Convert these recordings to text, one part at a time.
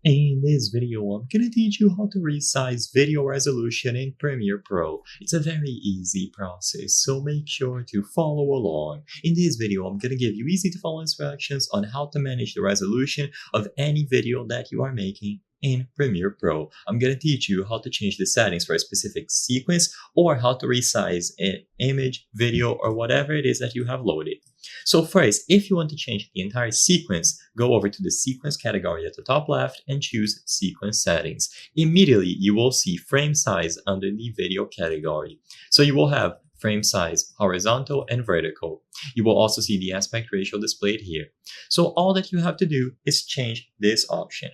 In this video, I'm gonna teach you how to resize video resolution in Premiere Pro. It's a very easy process, so make sure to follow along. In this video, I'm gonna give you easy to follow instructions on how to manage the resolution of any video that you are making in Premiere Pro. I'm gonna teach you how to change the settings for a specific sequence or how to resize an image, video, or whatever it is that you have loaded. So first, if you want to change the entire sequence, go over to the sequence category at the top left and choose sequence settings. Immediately, you will see frame size under the video category. So you will have frame size horizontal and vertical. You will also see the aspect ratio displayed here. So all that you have to do is change this option.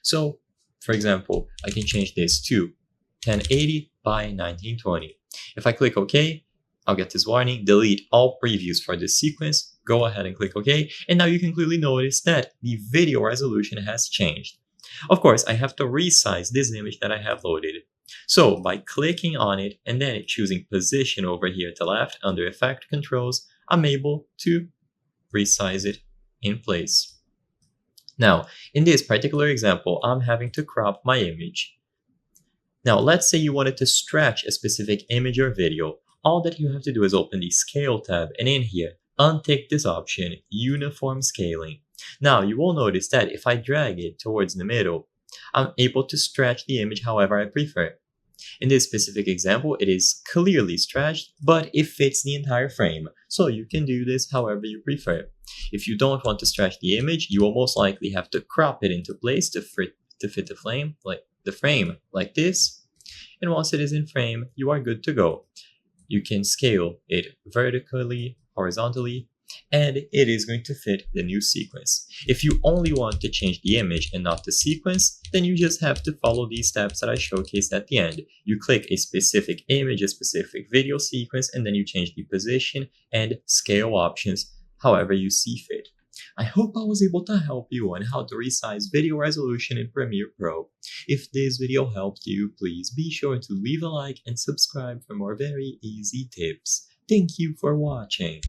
So for example, I can change this to 1080 by 1920. If I click OK, I'll get this warning, delete all previews for this sequence, go ahead and click OK, and now you can clearly notice that the video resolution has changed. Of course, I have to resize this image that I have loaded. So by clicking on it and then choosing position over here to left under effect controls, I'm able to resize it in place. Now, in this particular example, I'm having to crop my image. Now, let's say you wanted to stretch a specific image or video. All that you have to do is open the Scale tab and in here, untick this option, Uniform Scaling. Now, you will notice that if I drag it towards the middle, I'm able to stretch the image however I prefer. In this specific example, it is clearly stretched, but it fits the entire frame, so you can do this however you prefer. If you don't want to stretch the image, you will most likely have to crop it into place to fit the frame like this. And once it is in frame, you are good to go. You can scale it vertically, horizontally, and it is going to fit the new sequence. If you only want to change the image and not the sequence, then you just have to follow these steps that I showcased at the end. You click a specific image, a specific video sequence, and then you change the position and scale options however you see fit. I hope I was able to help you on how to resize video resolution in Premiere Pro. If this video helped you, please be sure to leave a like and subscribe for more very easy tips. Thank you for watching.